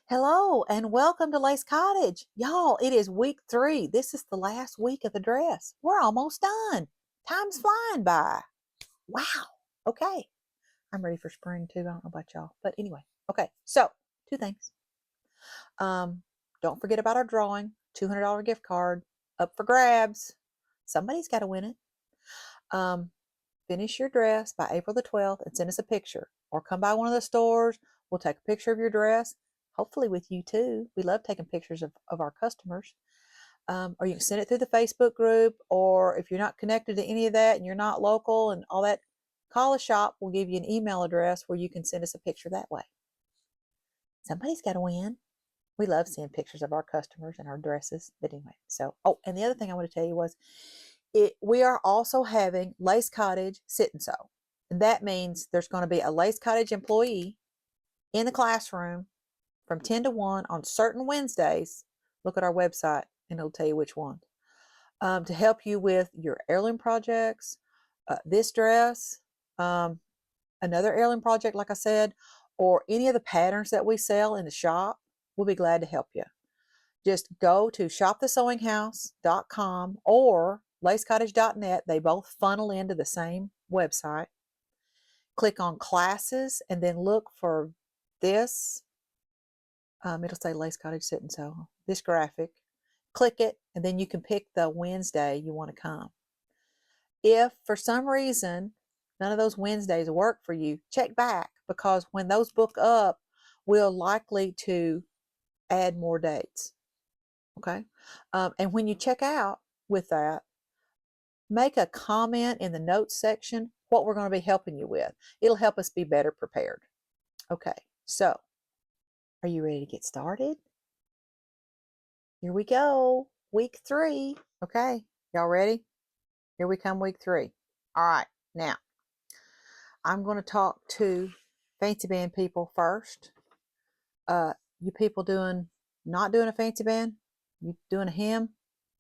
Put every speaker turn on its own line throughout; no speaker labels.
Hello and welcome to Lace Cottage. Y'all, it is week 3. This is the last week of the dress. We're almost done. Time's flying by. Wow. Okay. I'm ready for spring too. I don't know about y'all. But anyway, okay. So, two things. Don't forget about our drawing. $200 gift card up for grabs. Somebody's got to win it. Finish your dress by April the 12th and send us a picture. Or come by one of the stores. We'll take a picture of your dress, hopefully with you too. We love taking pictures of our customers. Or you can send it through the Facebook group, or if you're not connected to any of that and you're not local and all that, call a shop. We'll give you an email address where you can send us a picture that way. Somebody's got to win. We love seeing pictures of our customers and our dresses. But anyway, so, oh, and the other thing I want to tell you was we are also having Lace Cottage Sit and Sew. And that means there's going to be a Lace Cottage employee in the classroom from 10 to 1 on certain Wednesdays. Look at our website and it'll tell you which one. To help you with your heirloom projects, this dress, another heirloom project, like I said, or any of the patterns that we sell in the shop. We'll be glad to help you. Just go to shopthesewinghouse.com or lacecottage.net. They both funnel into the same website. Click on classes and then look for this. It'll say Lace Cottage Sit and Sew, this graphic. Click it, and then you can pick the Wednesday you want to come. If for some reason none of those Wednesdays work for you, check back, because when those book up, we'll likely to add more dates. Okay? And when you check out with that, make a comment in the notes section what we're going to be helping you with. It'll help us be better prepared. Okay, so are you ready to get started? Here we go. Week 3. Okay, y'all ready? Here we come, week 3. All right, now I'm going to talk to fancy band people first. You people not doing a fancy band? You doing a hymn?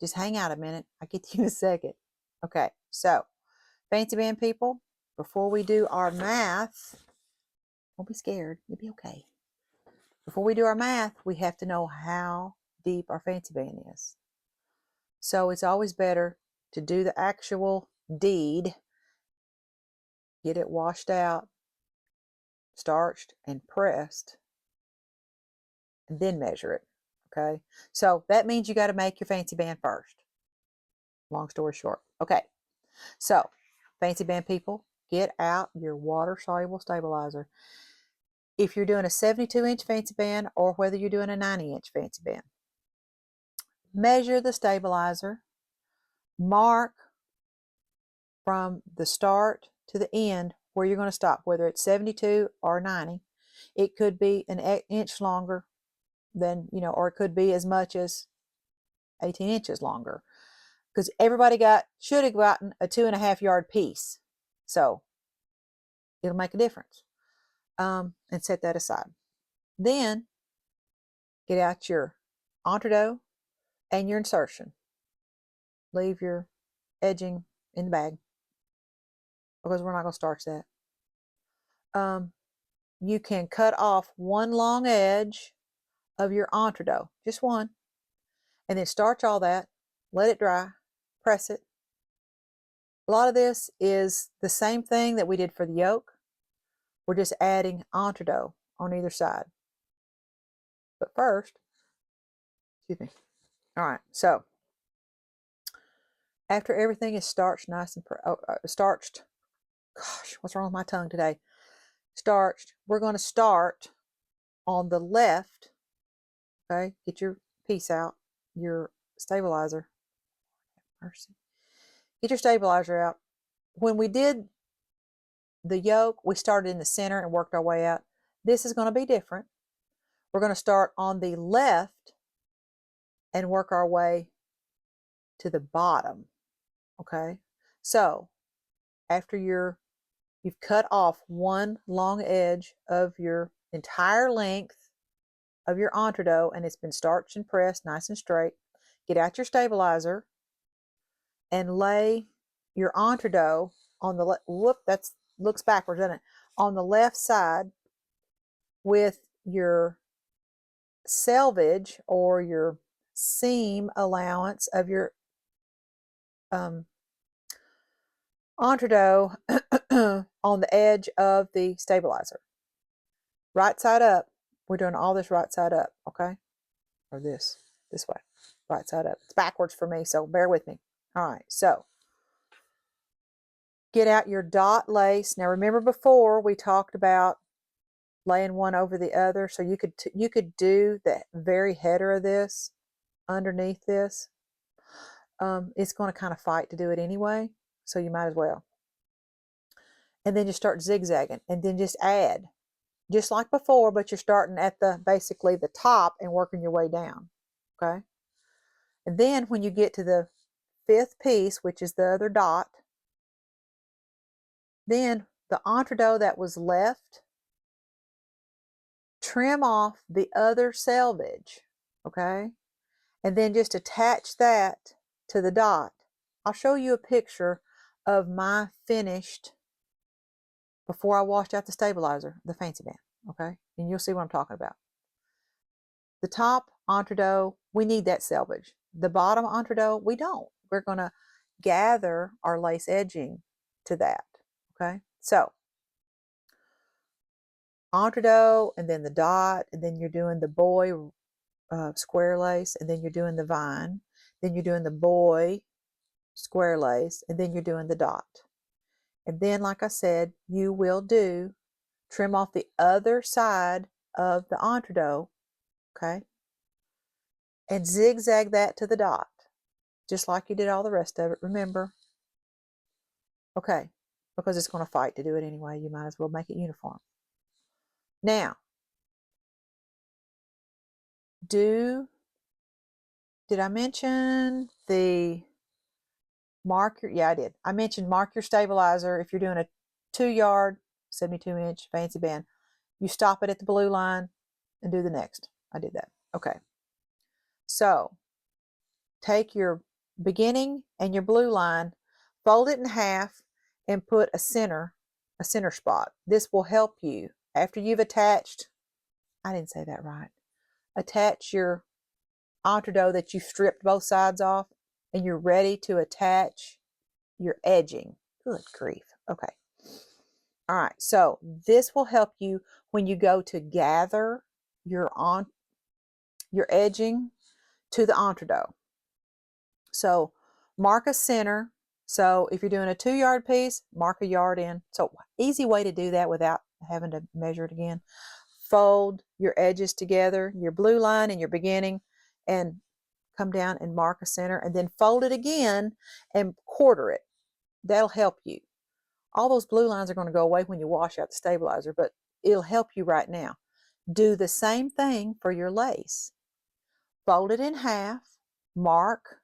Just hang out a minute. I'll get to you in a second. Okay, so fancy band people, before we do our math, don't be scared. You'll be okay. Before we do our math, we have to know how deep our fancy band is. So it's always better to do the actual deed, get it washed out, starched, and pressed, and then measure it. Okay, so that means you got to make your fancy band first. Long story short. Okay, so fancy band people, get out your water-soluble stabilizer. If you're doing a 72-inch fancy band or whether you're doing a 90-inch fancy band, measure the stabilizer, mark from the start to the end where you're going to stop, whether it's 72 or 90. It could be an inch longer than, or it could be as much as 18 inches longer, because everybody should have gotten a 2.5 yard piece. So it'll make a difference. And set that aside. Then get out your entree and your insertion. Leave your edging in the bag, because we're not going to starch that. You can cut off one long edge of your entree, just one, and then starch all that, let it dry, press it. A lot of this is the same thing that we did for the yoke. We're just adding entree on either side. But first, excuse me. All right, so after everything is starched nice and starched, gosh, what's wrong with my tongue today? Starched, we're going to start on the left. Okay, get your piece out, your stabilizer. Mercy. Get your stabilizer out. When we did the yoke, we started in the center and worked our way out. This is going to be different. We're going to start on the left and work our way to the bottom. Okay, so after you've cut off one long edge of your entire length of your entree and it's been starched and pressed nice and straight, get out your stabilizer and lay your entree on the that looks backwards, doesn't it? On the left side with your selvage or your seam allowance of your entree on the edge of the stabilizer. Right side up. We're doing all this right side up, okay? Or this way, right side up. It's backwards for me, so bear with me. All right, so get out your dot lace. Now remember before we talked about laying one over the other, so you could do the very header of this underneath this. It's going to kind of fight to do it anyway, so you might as well. And then just start zigzagging, and then just add, just like before, but you're starting at the basically the top and working your way down. Okay. And then when you get to the fifth piece, which is the other dot, then the entree that was left, trim off the other selvage, okay? And then just attach that to the dot. I'll show you a picture of my finished before I washed out the stabilizer, the fancy band, okay? And you'll see what I'm talking about. The top entree, we need that selvage. The bottom entree, we don't. We're going to gather our lace edging to that, okay? So, entree, and then the dot, and then you're doing the boy square lace, and then you're doing the vine, then you're doing the boy square lace, and then you're doing the dot. And then, like I said, you will trim off the other side of the entree, okay? And zigzag that to the dot, just like you did all the rest of it, remember? Okay, because it's going to fight to do it anyway, you might as well make it uniform. Now, did I mention the mark your, yeah, I did. I mentioned mark your stabilizer. If you're doing a 2-yard, 72-inch fancy band, you stop it at the blue line and do the next. I did that. Okay. So take your beginning and your blue line, fold it in half, and put a center spot. This will help you after you've attached, I didn't say that right, attach your entree that you stripped both sides off, and you're ready to attach your edging. Good grief. Okay. All right. So this will help you when you go to gather your edging to the entree. So mark a center. So if you're doing a 2-yard piece, mark a yard in. So easy way to do that without having to measure it again. Fold your edges together, your blue line and your beginning, and come down and mark a center, and then fold it again and quarter it. That'll help you. All those blue lines are going to go away when you wash out the stabilizer, but it'll help you right now. Do the same thing for your lace. Fold it in half, mark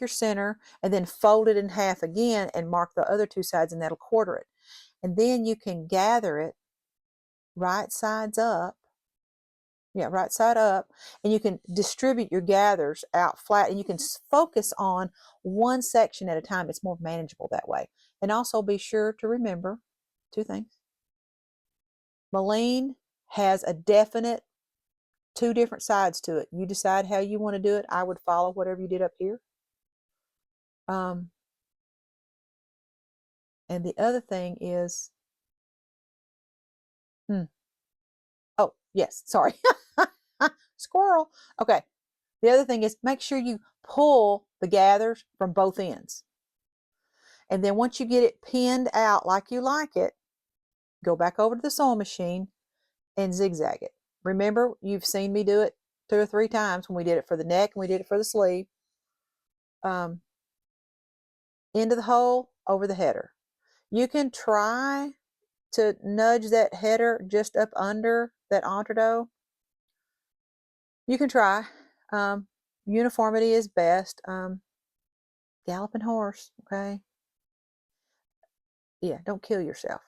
your center, and then fold it in half again and mark the other 2 sides, and that'll quarter it. And then you can gather it right sides up. Yeah, right side up, and you can distribute your gathers out flat, and you can focus on one section at a time. It's more manageable that way. And also be sure to remember 2 things. Malene has a definite 2 different sides to it. You decide how you want to do it. I would follow whatever you did up here. And the other thing is, oh, yes, sorry. Squirrel. Okay. The other thing is make sure you pull the gathers from both ends. And then once you get it pinned out like you like it, go back over to the sewing machine and zigzag it. Remember, you've seen me do it 2 or 3 times when we did it for the neck and we did it for the sleeve. Into the hole, over the header. You can try to nudge that header just up under that entree. You can try. Uniformity is best. Galloping horse, okay? Yeah, don't kill yourself.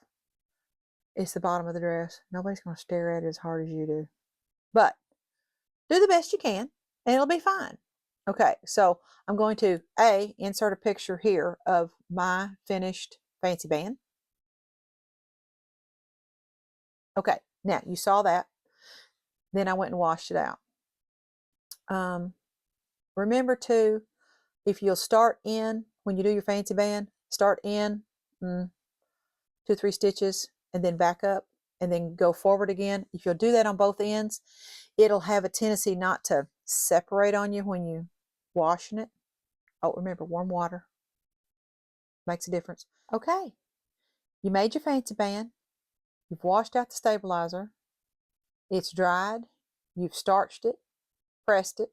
It's the bottom of the dress. Nobody's going to stare at it as hard as you do. But do the best you can, and it'll be fine. Okay, so I'm going to, insert a picture here of my finished fancy band. Okay, now you saw that. Then I went and washed it out. Remember too, if you'll start in, when you do your fancy band, start in 2 or 3 stitches and then back up and then go forward again. If you'll do that on both ends, it'll have a tendency not to separate on you when you washing it. Oh, remember, warm water makes a difference. Okay, you made your fancy band. You've washed out the stabilizer. It's dried. You've starched it, pressed it,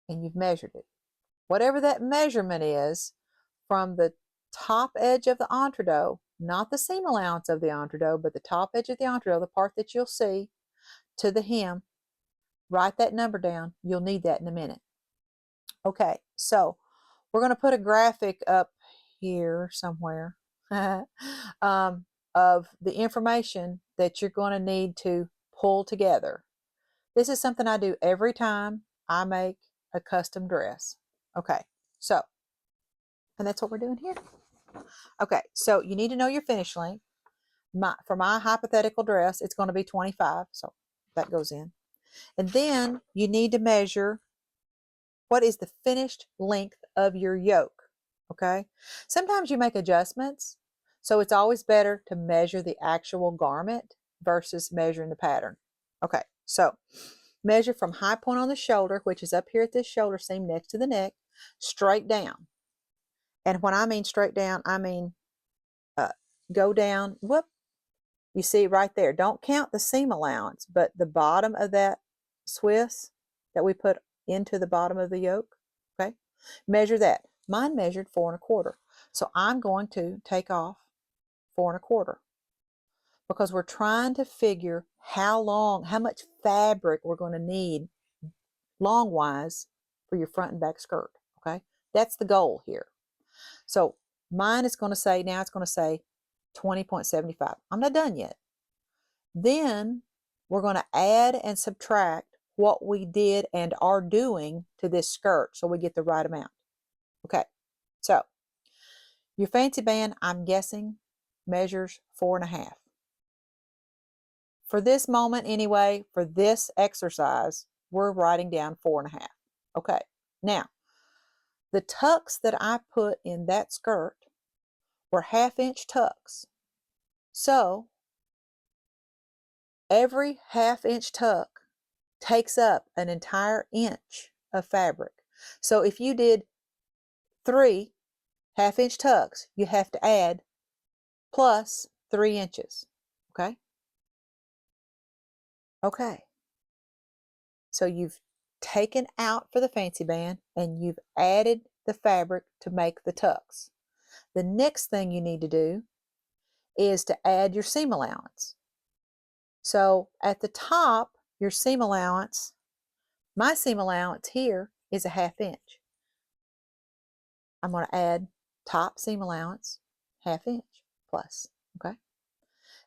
and you've measured it. Whatever that measurement is from the top edge of the entredot, not the seam allowance of the entredot, but the top edge of the entredot, the part that you'll see, to the hem, write that number down. You'll need that in a minute. Okay, so we're going to put a graphic up here somewhere of the information that you're going to need to pull together. This is something I do every time I make a custom dress. Okay, so, and that's what we're doing here. Okay, so you need to know your finish length. For my hypothetical dress, it's going to be 25, so that goes in. And then you need to measure what is the finished length of your yoke, okay? Sometimes you make adjustments, so it's always better to measure the actual garment versus measuring the pattern. Okay, so measure from high point on the shoulder, which is up here at this shoulder seam next to the neck, straight down. And when I mean straight down, I mean go down, whoop, you see right there. Don't count the seam allowance, but the bottom of that Swiss that we put into the bottom of the yoke, okay? Measure that. Mine measured 4 1/4. So I'm going to take off 4 1/4 because we're trying to figure how much fabric we're going to need long-wise for your front and back skirt, okay? That's the goal here. So mine is going to say, now it's going to say 20.75. I'm not done yet. Then we're going to add and subtract what we did and are doing to this skirt so we get the right amount. Okay, so your fancy band, I'm guessing, measures 4 1/2. For this moment anyway, for this exercise, we're writing down 4 1/2. Okay, now the tucks that I put in that skirt were 1/2 inch tucks. So every 1/2 inch tuck takes up an entire inch of fabric. So if you did 3 1/2 inch tucks, you have to add plus 3 inches. Okay? Okay. So you've taken out for the fancy band and you've added the fabric to make the tucks. The next thing you need to do is to add your seam allowance. So at the top, your seam allowance, my seam allowance here is a 1/2 inch. I'm going to add top seam allowance, 1/2 inch plus, okay?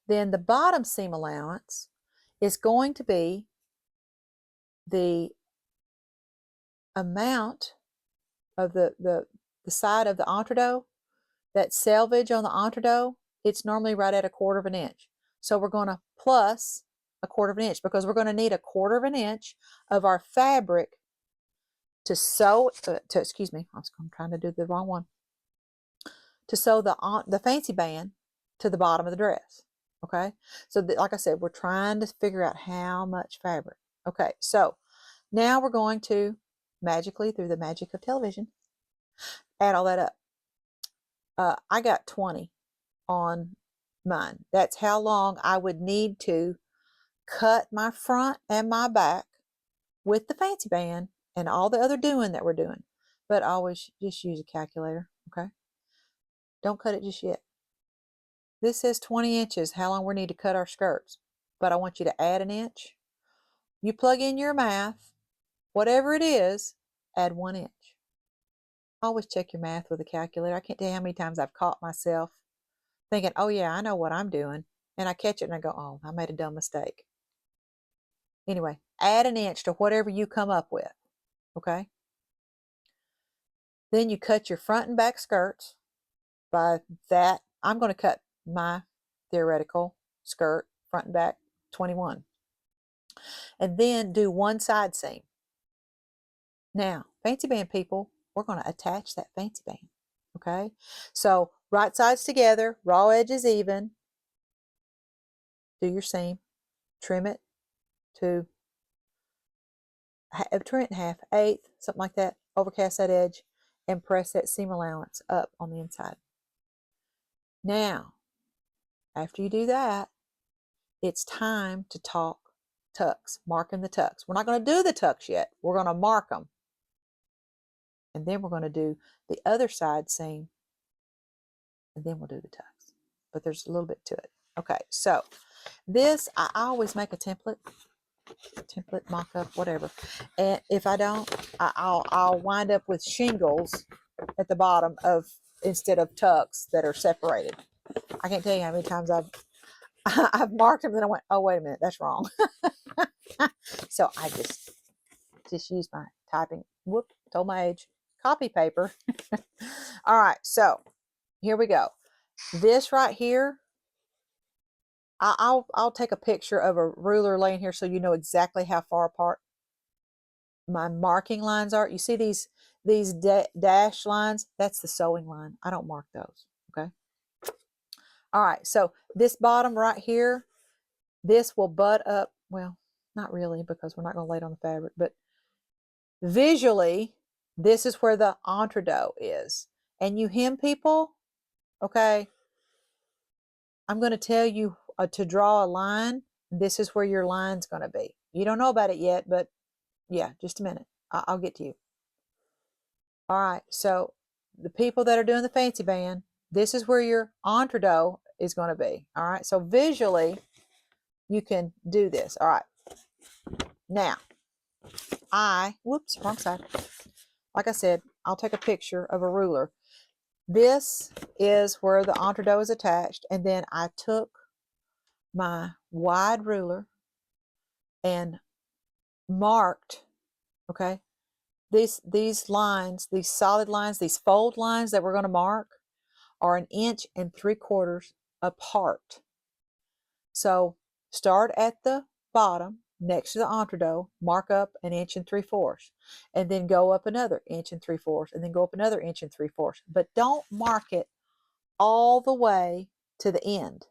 Then the bottom seam allowance is going to be the amount of the side of the entredot, that selvage on the entredot, it's normally right at 1/4 inch. So we're going to plus 1/4 inch because we're going to need 1/4 inch of our fabric to sew, excuse me, I'm trying to do the wrong one, to sew the fancy band to the bottom of the dress. Okay, so like I said, we're trying to figure out how much fabric. Okay, so now we're going to magically, through the magic of television, add all that up. I got 20 on mine. That's how long I would need to cut my front and my back with the fancy band and all the other doing that we're doing. But always just use a calculator, okay? Don't cut it just yet. This says 20 inches, how long we need to cut our skirts. But I want you to add an inch. You plug in your math, whatever it is, add 1 inch. Always check your math with a calculator. I can't tell you how many times I've caught myself thinking, oh yeah, I know what I'm doing. And I catch it and I go, oh, I made a dumb mistake. Anyway, add an inch to whatever you come up with, okay? Then you cut your front and back skirts. By that, I'm going to cut my theoretical skirt front and back 21. and then do one side seam. Now, fancy band people, we're going to attach that fancy band, okay? So right sides together, raw edges even, do your seam, trim it to trim it in half, eighth, something like that, overcast that edge, and press that seam allowance up on the inside. Now, after you do that, it's time to talk tucks, marking the tucks. We're not going to do the tucks yet. We're going to mark them. And then we're going to do the other side seam, and then we'll do the tucks. But there's a little bit to it. Okay, so this, I always make a template mock-up, whatever. And if I don't, I'll wind up with shingles at the bottom of, instead of tucks that are separated. I can't tell you how many times I've marked them, then I went, oh, wait a minute, that's wrong. So I just use my typing, whoop, told my age, copy paper. All right, so here we go. This right here, I'll take a picture of a ruler laying here so you know exactly how far apart my marking lines are. You see these dash lines? That's the sewing line. I don't mark those, okay? All right, so this bottom right here, this will butt up, well, not really because we're not going to lay it on the fabric, but visually, this is where the entree is. And you hem people, okay, I'm going to tell you to draw a line. This is where your line's going to be. You don't know about it yet, but yeah, just a minute. I'll get to you. All right, so the people that are doing the fancy band, this is where your entree is going to be. All right, so visually, you can do this. All right. Now, whoops, wrong side. Like I said, I'll take a picture of a ruler. This is where the entree is attached, and then I took my wide ruler and marked, okay, these lines, these solid lines, these fold lines that we're going to mark are 1 3/4 inches apart. So start at the bottom next to the entree, mark up 1 3/4 inches, and then go up another 1 3/4 inches, and then go up another 1 3/4 inches. But don't mark it all the way to the end.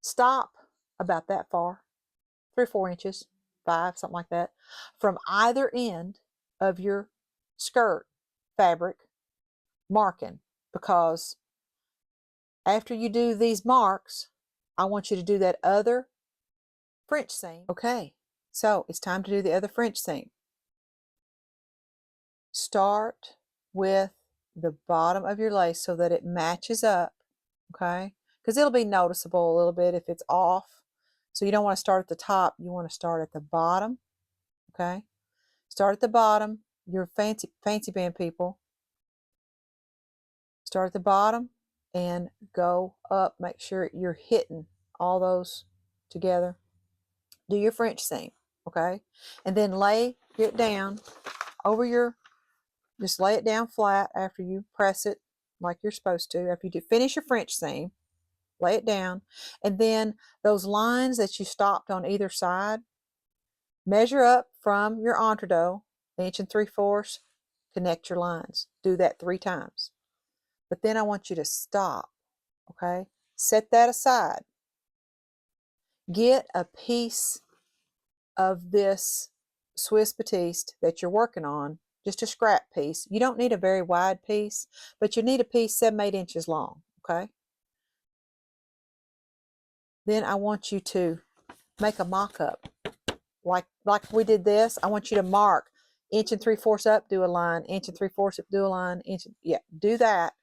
Stop about that far, 3 or 4 inches, 5, something like that, from either end of your skirt fabric marking, because after you do these marks, I want you to do that other French seam. Okay, so it's time to do the other French seam. Start with the bottom of your lace so that it matches up, okay? Because it'll be noticeable a little bit if it's off. So you don't want to start at the top, you want to start at the bottom, okay? Start at the bottom, your fancy band people. Start at the bottom and go up. Make sure you're hitting all those together. Do your French seam, okay? And then lay it down over your, just lay it down flat after you press it like you're supposed to. After you finish your French seam, lay it down. And then those lines that you stopped on either side, measure up from your entree, 1 3/4 inches, connect your lines. Do that 3 times. But then I want you to stop, okay? Set that aside. Get a piece of this Swiss batiste that you're working on, just a scrap piece. You don't need a very wide piece, but you need a piece 7 8 inches long, okay? Then I want you to make a mock-up. Like we did this, I want you to mark 1 3/4 inches up, do a line, 1 3/4 inches up, do a line, yeah, do that.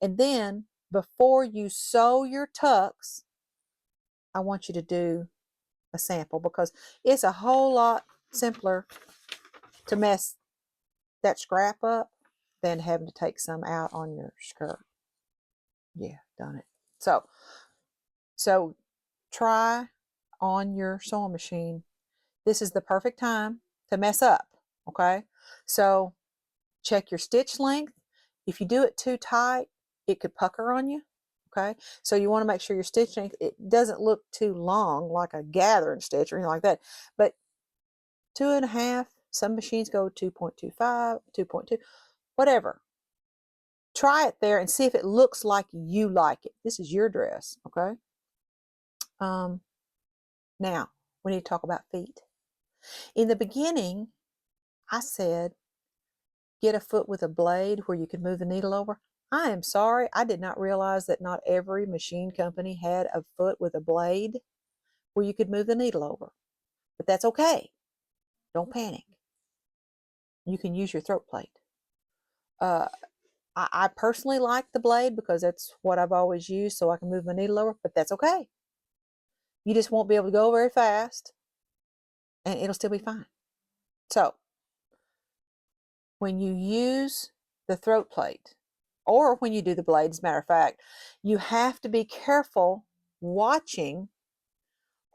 And then before you sew your tucks, I want you to do a sample, because it's a whole lot simpler to mess that scrap up than having to take some out on your skirt. Yeah, done it. So try on your sewing machine. This is the perfect time to mess up, okay? So check your stitch length. If you do it too tight, it could pucker on you, okay? So you want to make sure your stitch length, it doesn't look too long like a gathering stitch or anything like that, but 2.5. Some machines go 2.25, 2.2, whatever. Try it there and see if it looks like you like it. This is your dress, okay? Now, we need to talk about feet. In the beginning, I said, get a foot with a blade where you can move the needle over. I am sorry, I did not realize that not every machine company had a foot with a blade where you could move the needle over. But that's okay. Don't panic. You can use your throat plate. I personally like the blade because that's what I've always used so I can move my needle over, but that's okay. You just won't be able to go very fast and it'll still be fine. So, when you use the throat plate or when you do the blade, as a matter of fact, you have to be careful watching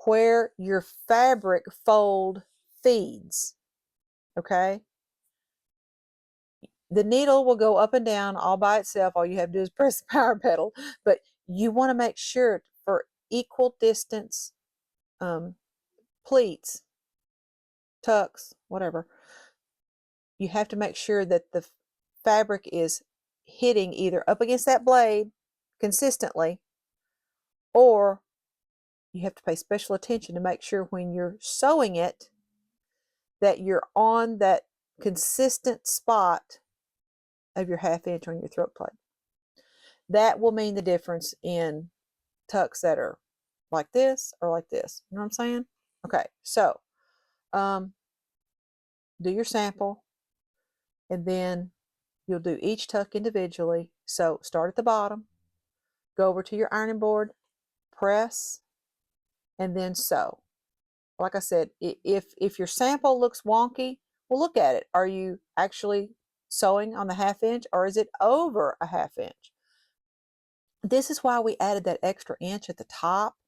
where your fabric fold feeds, okay? The needle will go up and down all by itself. All you have to do is press the power pedal, but you want to make sure for equal distance pleats, tucks, whatever, you have to make sure that the fabric is hitting either up against that blade consistently, or you have to pay special attention to make sure when you're sewing it that you're on that consistent spot of your 1/2 inch on your throat plate. That will mean the difference in tucks that are like this or like this. You know what I'm saying? Okay, so do your sample and then you'll do each tuck individually. So start at the bottom, go over to your ironing board, press, and then sew. Like I said, if your sample looks wonky, well, look at it. Are you actually sewing on the 1/2 inch or is it over a 1/2 inch? This is why we added that extra inch at the top,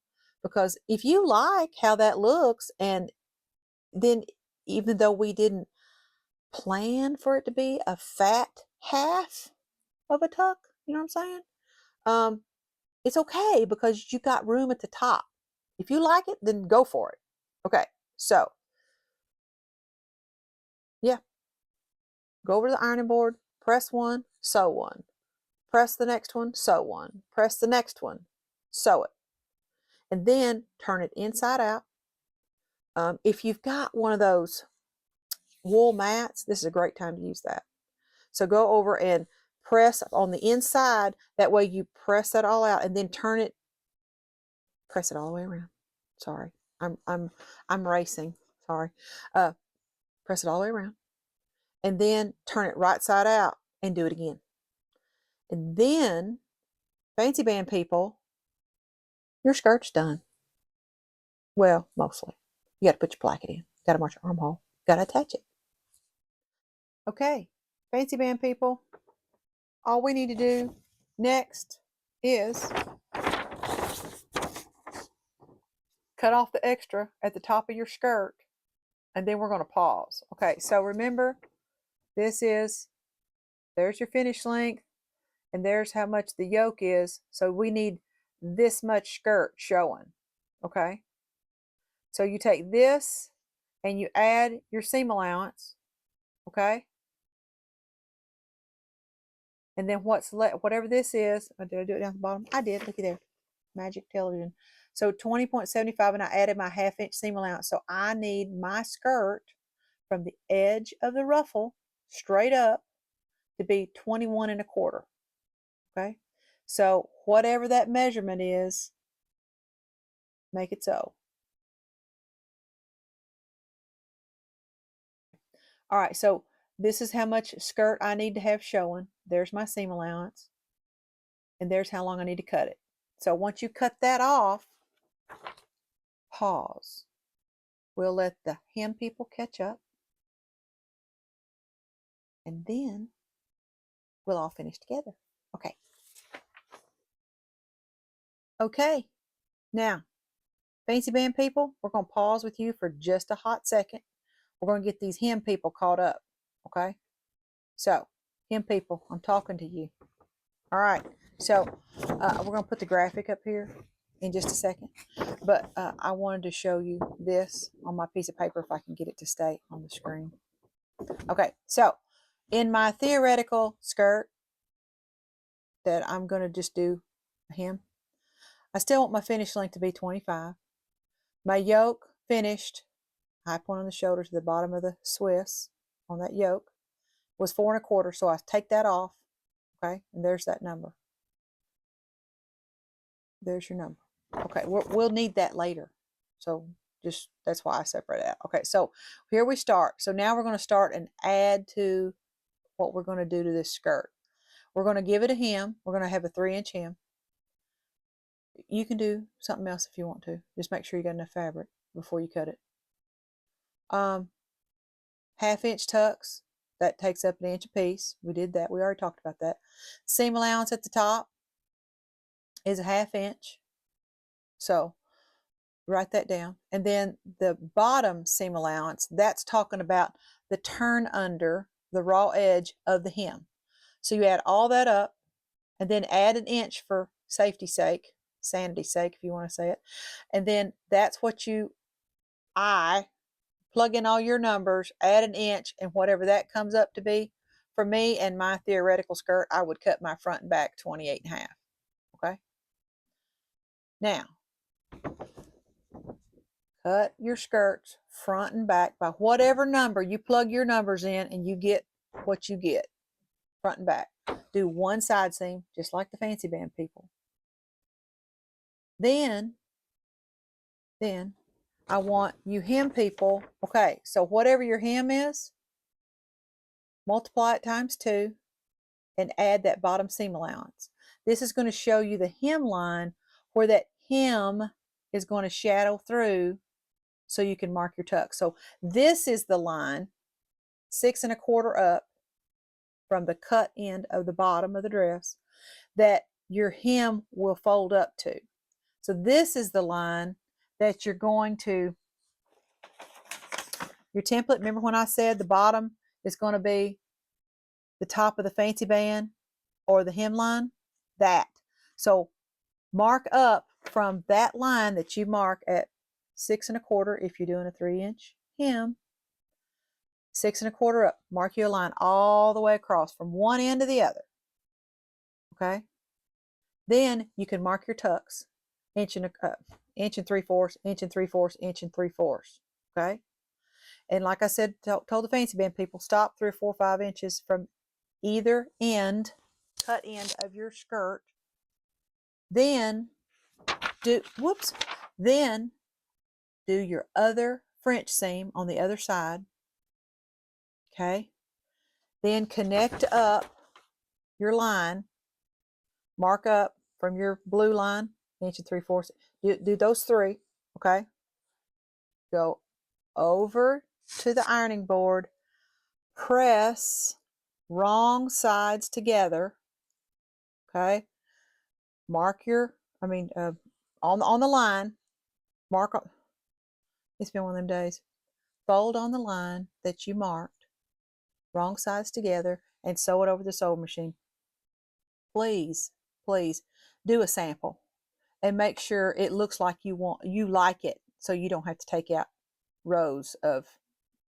because if you like how that looks, and then even though we didn't plan for it to be a fat half of a tuck, you know what I'm saying? It's okay because you got room at the top. If you like it, then go for it. Okay, so yeah, go over to the ironing board, press one, sew one. Press the next one, sew one. Press the next one, sew it. And then turn it inside out. If you've got one of those wool mats, this is a great time to use that. So go over and press on the inside. That way you press that all out and then turn it, press it all the way around. Sorry, I'm racing. Sorry. Press it all the way around. And then turn it right side out and do it again. And then, fancy band people, your skirt's done. Well, mostly. You got to put your placket in. Got to mark your armhole. Got to attach it. Okay, fancy band people, all we need to do next is cut off the extra at the top of your skirt, and then we're going to pause. Okay, so remember, there's your finish length, and there's how much the yoke is. So we need this much skirt showing. Okay, so you take this and you add your seam allowance. Okay, and then what's left, whatever this is, did I do it down at the bottom? I did. Looky there, magic television. So 20.75, and I added my 1/2 inch seam allowance. So I need my skirt from the edge of the ruffle straight up to be 21.25. Okay, so whatever that measurement is, make it so. All right, so this is how much skirt I need to have showing. There's my seam allowance, and there's how long I need to cut it. So once you cut that off, pause. We'll let the hem people catch up, and then we'll all finish together. Okay. Okay, now, fancy band people, we're going to pause with you for just a hot second. We're going to get these hem people caught up, okay? So, hem people, I'm talking to you. All right, so we're going to put the graphic up here. in just a second. But I wanted to show you this on my piece of paper if I can get it to stay on the screen. Okay, so in my theoretical skirt that I'm going to just do a hem, I still want my finished length to be 25. My yoke finished, high point on the shoulder to the bottom of the Swiss on that yoke was 4 1/4, so I take that off, okay, and there's that number. There's your number. Okay, we'll need that later, so just that's why I separate it out. Okay, so here we start. So now we're going to start and add to what we're going to do to this skirt. We're going to give it a hem. We're going to have a 3-inch hem. You can do something else if you want to. Just make sure you got enough fabric before you cut it. 1/2-inch tucks. That takes up 1 inch a piece. We did that. We already talked about that. Seam allowance at the top is a 1/2 inch. So write that down. And then the bottom seam allowance, that's talking about the turn under the raw edge of the hem. So you add all that up and then add 1 inch for safety's sake, sanity's sake, if you want to say it. And then that's what plug in all your numbers, add 1 inch, and whatever that comes up to be. For me and my theoretical skirt, I would cut my front and back 28.5. Okay? Now, cut your skirts front and back by whatever number. You plug your numbers in and you get what you get, front and back. Do one side seam, just like the fancy band people. Then I want you hem people. Okay, so whatever your hem is, multiply it times 2 and add that bottom seam allowance. This is going to show you the hem line where that hem is going to shadow through so you can mark your tuck. So this is the line 6 1/4 up from the cut end of the bottom of the dress that your hem will fold up to. So this is the line that you're going to, your template, remember when I said the bottom is going to be the top of the fancy band or the hemline? That. So mark up from that line that you mark at 6 1/4 if you're doing a 3-inch hem. 6 1/4 up. Mark your line all the way across from one end to the other. Okay? Then you can mark your tucks. Inch and 3/4, inch and 3/4, inch and 3/4. Okay? And like I said, told the fancy band people, stop 3 or 4 or 5 inches from either end, cut end of your skirt. Then do your other French seam on the other side. Okay? Then connect up your line, mark up from your blue line, inch and 3/4. Do those 3, okay? Go over to the ironing board, press wrong sides together, okay? Mark your, on the line, mark, it's been one of them days. Fold on the line that you marked, wrong sides together, and sew it over the sewing machine. Please do a sample and make sure it looks like you like it, so you don't have to take out rows of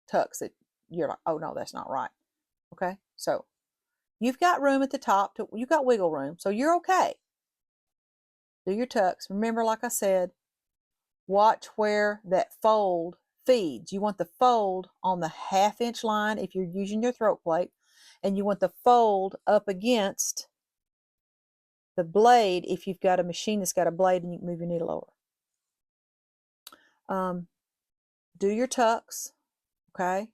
tucks that you're like, oh no, that's not right. Okay, so you've got room at the top, you've got wiggle room, so you're okay. Do your tucks. Remember, like I said, watch where that fold feeds. You want the fold on the 1/2 inch line if you're using your throat plate, and you want the fold up against the blade if you've got a machine that's got a blade and you can move your needle over. Do your tucks, okay,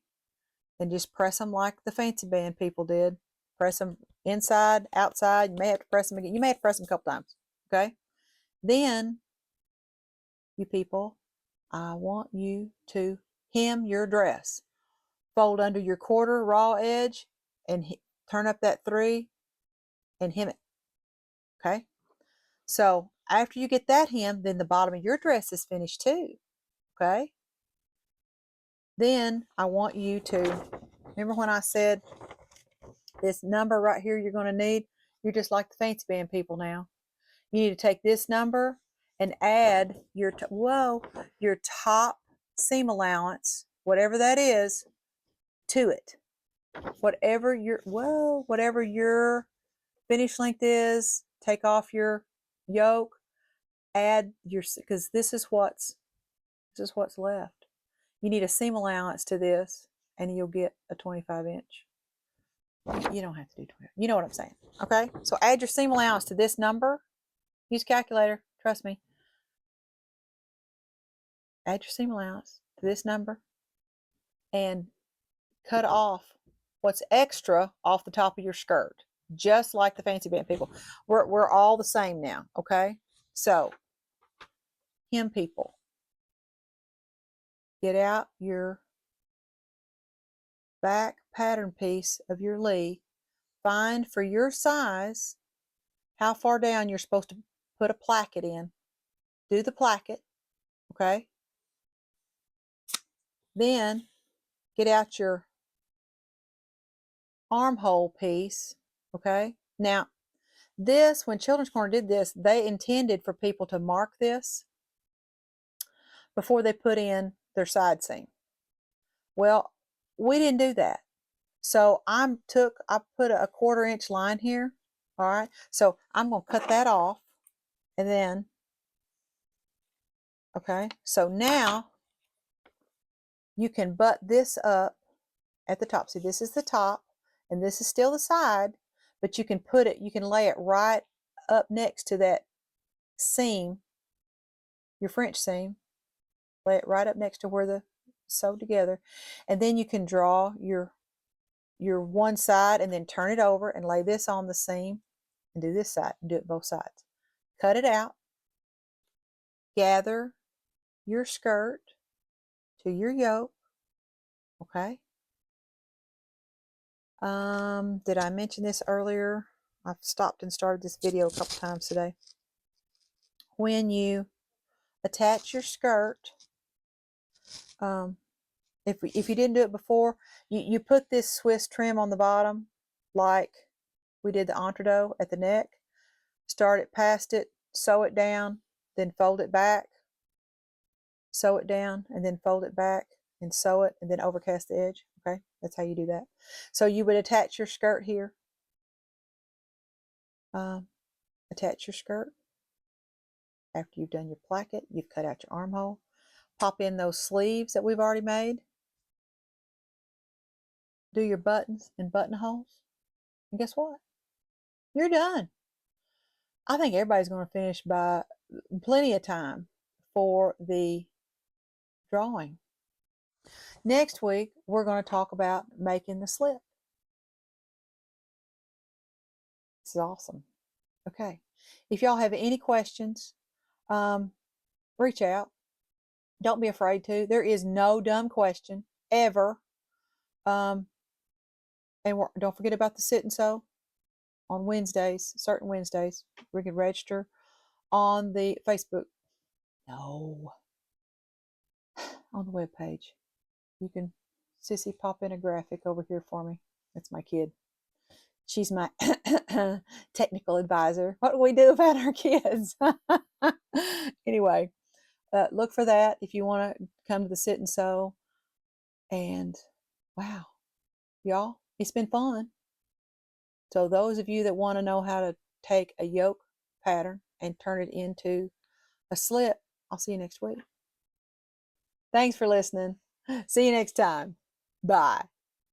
and just press them like the fancy band people did. Press them inside, outside. You may have to press them again. You may have to press them a couple times, okay? Then, you people, I want you to hem your dress. Fold under your 1/4 raw edge and turn up that 3 and hem it, okay? So after you get that hem, then the bottom of your dress is finished too, okay? Then I want you to, remember when I said this number right here you're going to need? You're just like the fancy band people now. You need to take this number and add your, your top seam allowance, whatever that is, to it. Whatever your finish length is, take off your yoke, add your, because this is what's left. You need a seam allowance to this, and you'll get a 25-inch. You don't have to do 20. You know what I'm saying, okay? So add your seam allowance to this number. Use a calculator, trust me. Add your seam allowance to this number and cut off what's extra off the top of your skirt, just like the fancy band people. We're all the same now, okay? So, hem people, get out your back pattern piece of your lee. Find for your size how far down you're supposed to put a placket in. Do the placket, okay? Then get out your armhole piece, okay? Now, this, when Children's Corner did this, they intended for people to mark this before they put in their side seam. Well, we didn't do that. So I put a 1/4 inch line here, all right? So I'm going to cut that off, and then, okay? So now you can butt this up at the top. See, this is the top, and this is still the side, but you can lay it right up next to that seam, your French seam. Lay it right up next to where the sewed together, and then you can draw your one side and then turn it over and lay this on the seam and do this side and do it both sides. Cut it out, gather your skirt to your yoke, okay? Did I mention this earlier? I've stopped and started this video a couple times today. When you attach your skirt, if you didn't do it before, you put this Swiss trim on the bottom like we did the entree at the neck. Start it past it, sew it down, then fold it back, sew it down, and then fold it back, and sew it, and then overcast the edge, okay? That's how you do that. So you would attach your skirt here. Attach your skirt. After you've done your placket, you've cut out your armhole. Pop in those sleeves that we've already made. Do your buttons and buttonholes. And guess what? You're done. I think everybody's going to finish by plenty of time for the drawing. Next week, we're going to talk about making the slip. This is awesome. Okay. If y'all have any questions, reach out. Don't be afraid to. There is no dumb question ever. And don't forget about the sit and sew on Wednesdays, certain Wednesdays. We can register on the Facebook. No. On the webpage. You can, Sissy, pop in a graphic over here for me. That's my kid. She's my technical advisor. What do we do about our kids? Anyway, look for that if you want to come to the sit and sew. And wow, y'all, it's been fun. So those of you that want to know how to take a yoke pattern and turn it into a slip, I'll see you next week. Thanks for listening. See you next time. Bye.